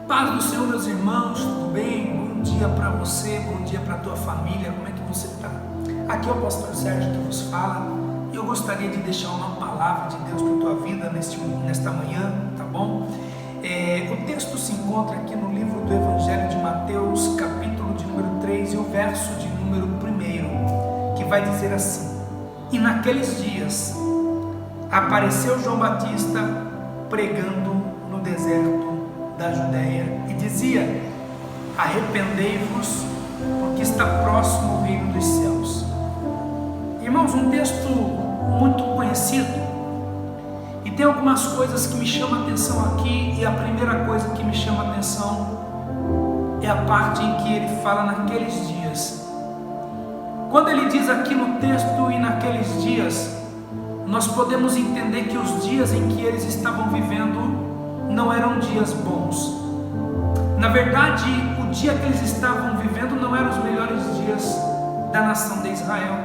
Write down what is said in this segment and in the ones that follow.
Paz do Senhor, meus irmãos, tudo bem? Bom dia para você, bom dia para a tua família, como é que você está? Aqui é o pastor Sérgio que vos fala e eu gostaria de deixar uma palavra de Deus para a tua vida nesta manhã, tá bom? O texto se encontra aqui no livro do Evangelho de Mateus, capítulo de número 3 e o verso de número 1, que vai dizer assim: E naqueles dias apareceu João Batista pregando no deserto da Judéia e dizia: arrependei-vos, porque está próximo o reino dos céus. Irmãos, um texto muito conhecido, e tem algumas coisas que me chamam a atenção aqui, e a primeira coisa que me chama a atenção é a parte em que ele fala naqueles dias. Quando ele diz aqui no texto e naqueles dias, nós podemos entender que os dias em que eles estavam vivendo não eram dias bons. Na verdade, o dia que eles estavam vivendo não eram os melhores dias da nação de Israel.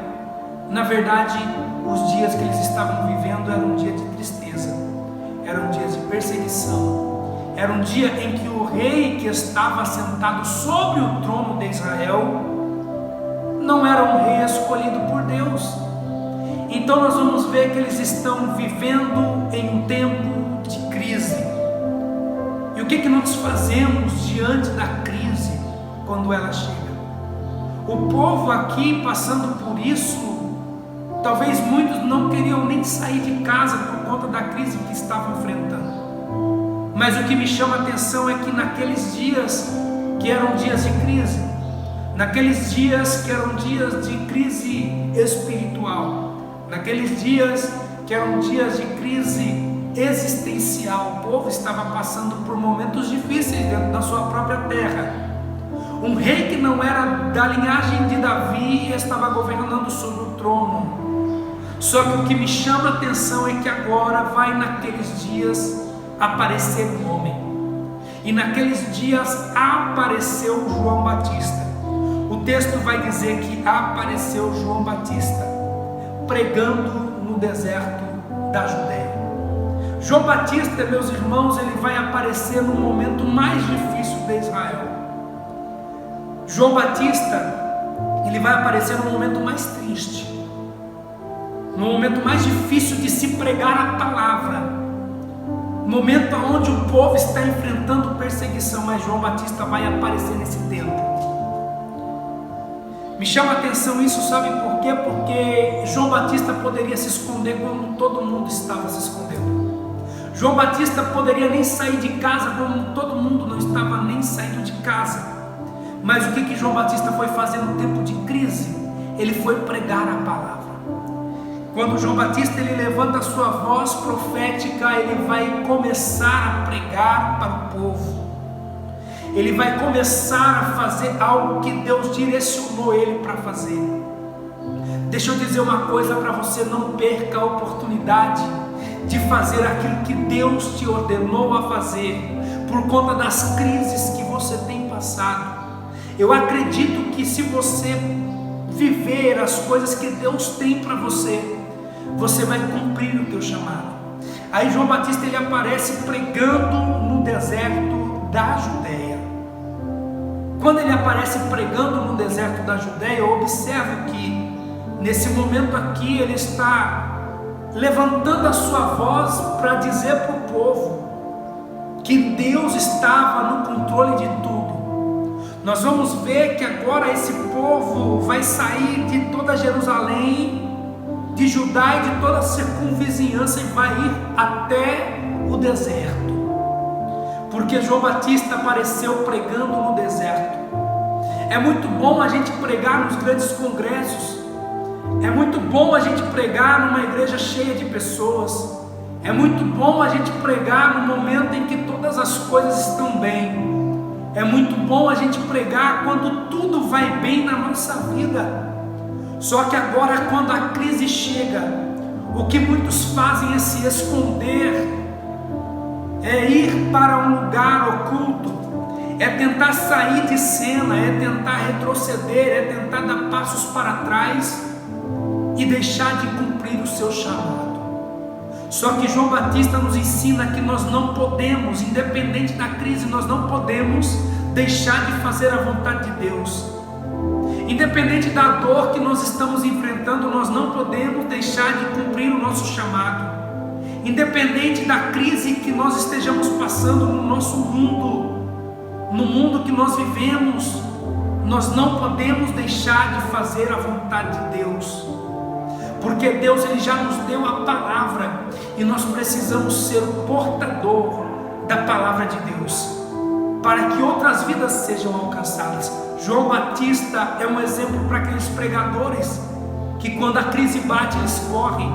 Na verdade, os dias que eles estavam vivendo eram um dia de tristeza, eram dias de perseguição, era um dia em que o rei que estava sentado sobre o trono de Israel não era um rei escolhido por Deus. Então nós vamos ver que eles estão vivendo em um tempo de crise. E o que nós fazemos diante da crise quando ela chega? O povo aqui passando por isso, talvez muitos não queriam nem sair de casa por conta da crise que estavam enfrentando. Mas o que me chama a atenção é que naqueles dias que eram dias de crise, naqueles dias que eram dias de crise espiritual, naqueles dias que eram dias de crise existencial, o povo estava passando por momentos difíceis dentro da sua própria terra. Um rei que não era da linhagem de Davi estava governando sobre o trono. Só que o que me chama a atenção é que agora vai naqueles dias aparecer um homem, e naqueles dias apareceu João Batista. O texto vai dizer que apareceu João Batista pregando no deserto da Judéia. João Batista, meus irmãos, ele vai aparecer no momento mais difícil de Israel. João Batista, ele vai aparecer no momento mais triste, no momento mais difícil de se pregar a palavra, no momento onde o povo está enfrentando perseguição, mas João Batista vai aparecer nesse tempo. Me chama a atenção isso, sabe por quê? Porque João Batista poderia se esconder quando todo mundo estava se escondendo. João Batista poderia nem sair de casa quando todo mundo não estava nem saindo de casa. Mas o que João Batista foi fazer no tempo de crise? Ele foi pregar a palavra. Quando João Batista ele levanta a sua voz profética, ele vai começar a pregar para o povo. Ele vai começar a fazer algo que Deus direcionou ele para fazer. Deixa eu dizer uma coisa para você: não perca a oportunidade de fazer aquilo que Deus te ordenou a fazer, por conta das crises que você tem passado. Eu acredito que se você viver as coisas que Deus tem para você, você vai cumprir o teu chamado. Aí João Batista ele aparece pregando no deserto da Judéia. Quando ele aparece pregando no deserto da Judéia, eu observo que nesse momento aqui ele está levantando a sua voz para dizer para o povo que Deus estava no controle de tudo. Nós vamos ver que agora esse povo vai sair de toda Jerusalém, de Judá e de toda a circunvizinhança e vai ir até o deserto, porque João Batista apareceu pregando no deserto. É muito bom a gente pregar nos grandes congressos, é muito bom a gente pregar numa igreja cheia de pessoas, é muito bom a gente pregar no momento em que todas as coisas estão bem, é muito bom a gente pregar quando tudo vai bem na nossa vida. Só que agora, quando a crise chega, o que muitos fazem é se esconder, é ir para um lugar oculto, é tentar sair de cena, é tentar retroceder, é tentar dar passos para trás e deixar de cumprir o seu chamado. Só que João Batista nos ensina que nós não podemos, independente da crise, nós não podemos deixar de fazer a vontade de Deus. Independente da dor que nós estamos enfrentando, nós não podemos deixar de cumprir o nosso chamado. Independente da crise que nós estejamos passando no nosso mundo, no mundo que nós vivemos, nós não podemos deixar de fazer a vontade de Deus. Porque Deus ele já nos deu a palavra e nós precisamos ser o portador da palavra de Deus, para que outras vidas sejam alcançadas. João Batista é um exemplo para aqueles pregadores que quando a crise bate eles correm,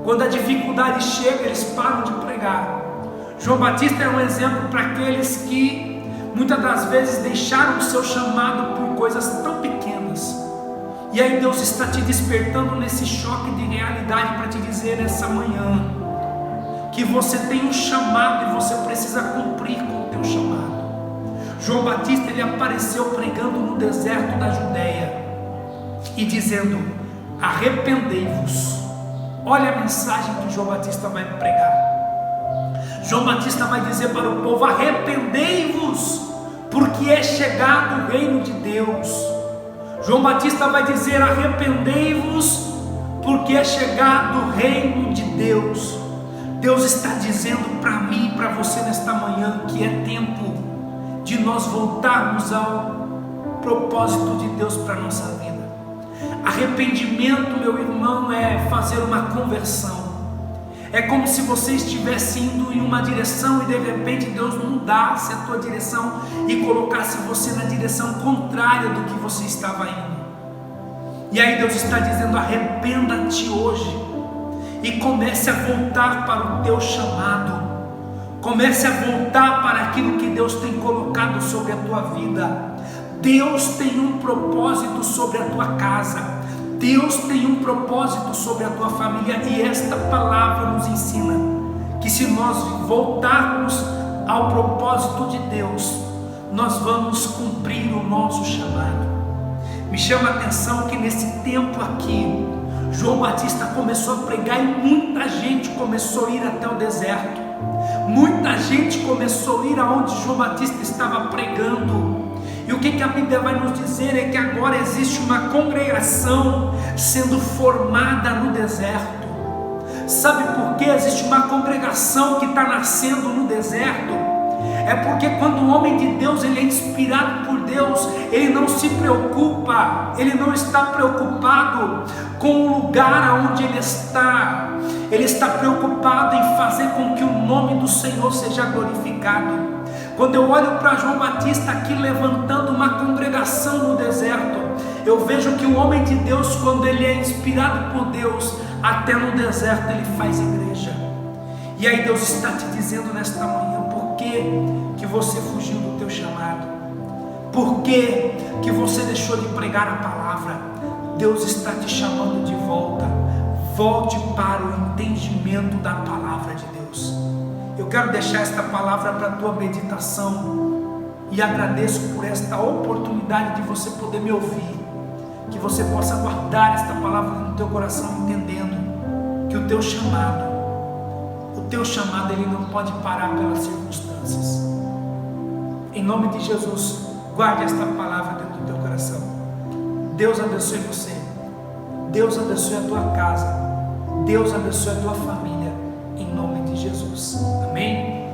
quando a dificuldade chega eles param de pregar. João Batista é um exemplo para aqueles que muitas das vezes deixaram o seu chamado por coisas tão pequenas. E aí Deus está te despertando nesse choque de realidade para te dizer nessa manhã que você tem um chamado e você precisa cumprir com o teu chamado. João Batista ele apareceu pregando no deserto da Judeia e dizendo: arrependei-vos. Olha a mensagem que João Batista vai pregar. João Batista vai dizer para o povo: arrependei-vos, porque é chegado o reino de Deus. João Batista vai dizer: arrependei-vos, porque é chegado o reino de Deus. Deus está dizendo para mim e para você nesta manhã que é tempo de nós voltarmos ao propósito de Deus para a nossa vida. Arrependimento, meu irmão, é fazer uma conversão. É como se você estivesse indo em uma direção e de repente Deus mudasse a tua direção e colocasse você na direção contrária do que você estava indo. E aí Deus está dizendo: arrependa-te hoje e comece a voltar para o teu chamado. Comece a voltar para aquilo que Deus tem colocado sobre a tua vida. Deus tem um propósito sobre a tua casa. Deus tem um propósito sobre a tua família. E esta palavra nos ensina que se nós voltarmos ao propósito de Deus, nós vamos cumprir o nosso chamado. Me chama a atenção que nesse tempo aqui, João Batista começou a pregar e muita gente começou a ir até o deserto. Muita gente começou a ir aonde João Batista estava pregando. E o que a Bíblia vai nos dizer é que agora existe uma congregação sendo formada no deserto. Sabe por que existe uma congregação que está nascendo no deserto? É porque quando o homem de Deus ele é inspirado por Deus, ele não se preocupa, ele não está preocupado com o lugar onde ele está preocupado em fazer com que o nome do Senhor seja glorificado. Quando eu olho para João Batista aqui levantando uma congregação no deserto, eu vejo que o homem de Deus, quando ele é inspirado por Deus, até no deserto ele faz igreja. E aí Deus está te dizendo nesta manhã: por que você fugiu do teu chamado? Por que você deixou de pregar a palavra? Deus está te chamando de volta. Volte para o entendimento da palavra de Deus. Eu quero deixar esta palavra para a tua meditação e agradeço por esta oportunidade de você poder me ouvir, que você possa guardar esta palavra no teu coração, entendendo que o teu chamado ele não pode parar pelas circunstâncias. Em nome de Jesus, guarde esta palavra dentro do teu coração. Deus abençoe você, Deus abençoe a tua casa, Deus abençoe a tua família, em nome de Jesus, amém?